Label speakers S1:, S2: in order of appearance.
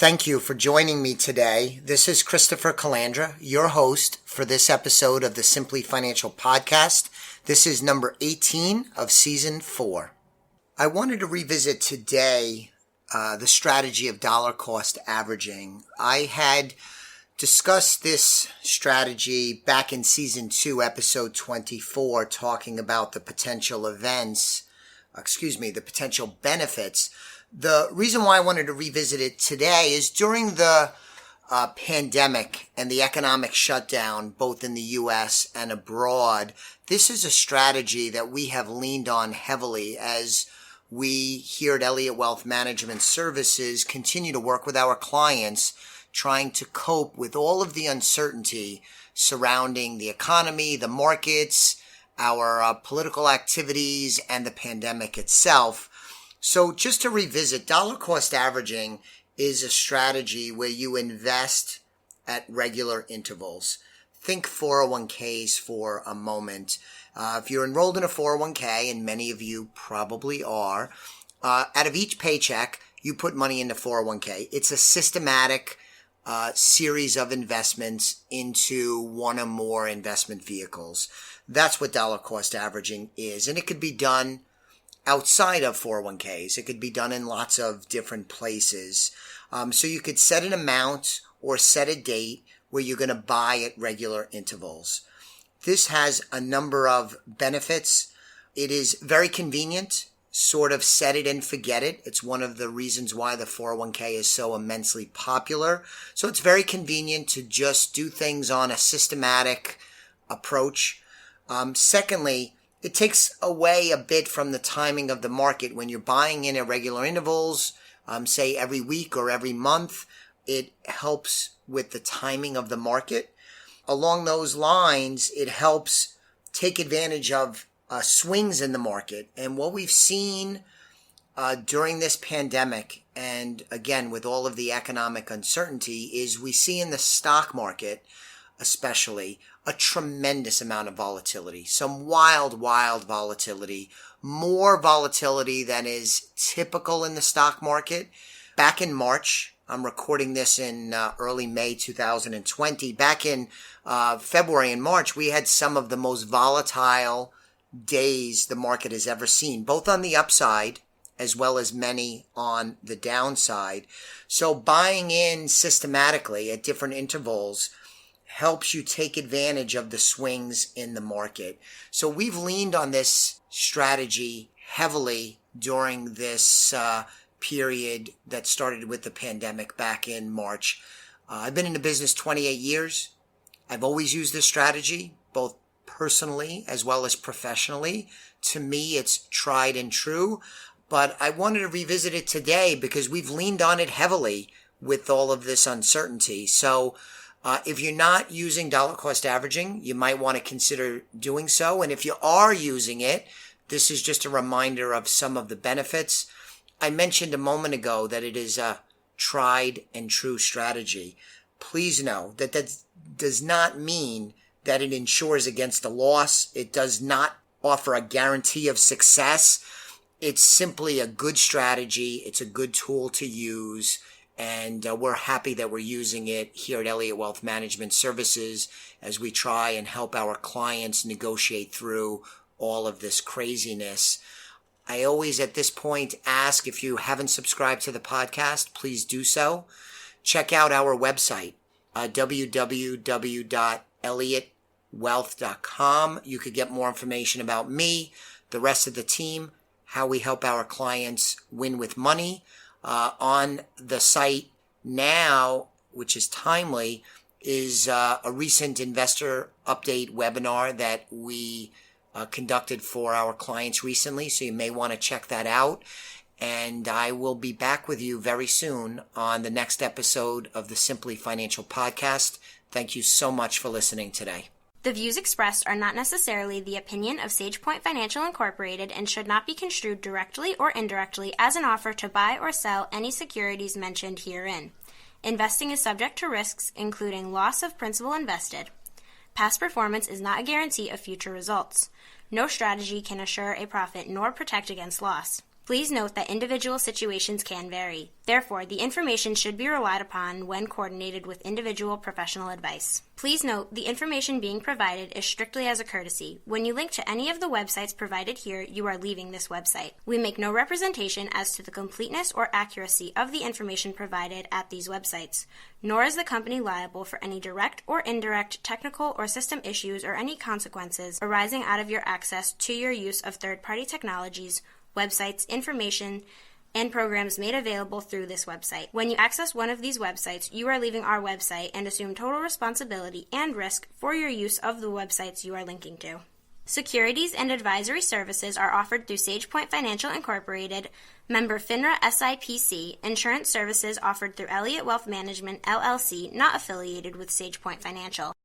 S1: Thank you for joining me today. This is Christopher Calandra, your host for this episode of the Simply Financial Podcast. This is number 18 of Season 4. I wanted to revisit today the strategy of dollar cost averaging. I had discussed this strategy back in Season 2, Episode 24, talking about the potential benefits. The reason why I wanted to revisit it today is during the pandemic and the economic shutdown, both in the U.S. and abroad, this is a strategy that we have leaned on heavily as we here at Elliott Wealth Management Services continue to work with our clients trying to cope with all of the uncertainty surrounding the economy, the markets, our political activities, and the pandemic itself. So just to revisit, dollar cost averaging is a strategy where you invest at regular intervals. Think 401ks for a moment. If you're enrolled in a 401k, and many of you probably are, out of each paycheck, you put money into 401k. It's a systematic series of investments into one or more investment vehicles. That's what dollar cost averaging is. And it could be done outside of 401ks. It could be done in lots of different places. So you could set an amount or set a date where you're going to buy at regular intervals. This has a number of benefits. It is very convenient, sort of set it and forget it. It's one of the reasons why the 401k is so immensely popular. So it's very convenient to just do things on a systematic approach. Secondly, it takes away a bit from the timing of the market. When you're buying in at regular intervals, say every week or every month, it helps with the timing of the market. Along those lines, it helps take advantage of swings in the market. And what we've seen during this pandemic, and again with all of the economic uncertainty, is we see in the stock market especially a tremendous amount of volatility, some wild volatility, more volatility than is typical in the stock market. Back in March, I'm recording this in early May 2020, back in February and March, we had some of the most volatile days the market has ever seen, both on the upside as well as many on the downside. So buying in systematically at different intervals helps you take advantage of the swings in the market. So we've leaned on this strategy heavily during this period that started with the pandemic back in March. I've been in the business 28 years. I've always used this strategy, both personally as well as professionally. To me, it's tried and true, but I wanted to revisit it today because we've leaned on it heavily with all of this uncertainty. So if you're not using dollar cost averaging, you might want to consider doing so. And if you are using it, this is just a reminder of some of the benefits. I mentioned a moment ago that it is a tried and true strategy. Please know that that does not mean that it insures against a loss. It does not offer a guarantee of success. It's simply a good strategy. It's a good tool to use. And we're happy that we're using it here at Elliott Wealth Management Services as we try and help our clients negotiate through all of this craziness. I always at this point ask, if you haven't subscribed to the podcast, please do so. Check out our website, www.elliottwealth.com. You could get more information about me, the rest of the team, how we help our clients win with money. On the site now, which is timely, is a recent investor update webinar that we conducted for our clients recently. So you may want to check that out. And I will be back with you very soon on the next episode of the Simply Financial Podcast. Thank you so much for listening today.
S2: The views expressed are not necessarily the opinion of SagePoint Financial Incorporated and should not be construed directly or indirectly as an offer to buy or sell any securities mentioned herein. Investing is subject to risks, including loss of principal invested. Past performance is not a guarantee of future results. No strategy can assure a profit nor protect against loss. Please note that individual situations can vary. Therefore, the information should be relied upon when coordinated with individual professional advice. Please note, the information being provided is strictly as a courtesy. When you link to any of the websites provided here, you are leaving this website. We make no representation as to the completeness or accuracy of the information provided at these websites, nor is the company liable for any direct or indirect technical or system issues or any consequences arising out of your access to your use of third-party technologies, websites, information, and programs made available through this website. When you access one of these websites, you are leaving our website and assume total responsibility and risk for your use of the websites you are linking to. Securities and advisory services are offered through SagePoint Financial Incorporated, member FINRA SIPC. Insurance services offered through Elliott Wealth Management, LLC, not affiliated with SagePoint Financial.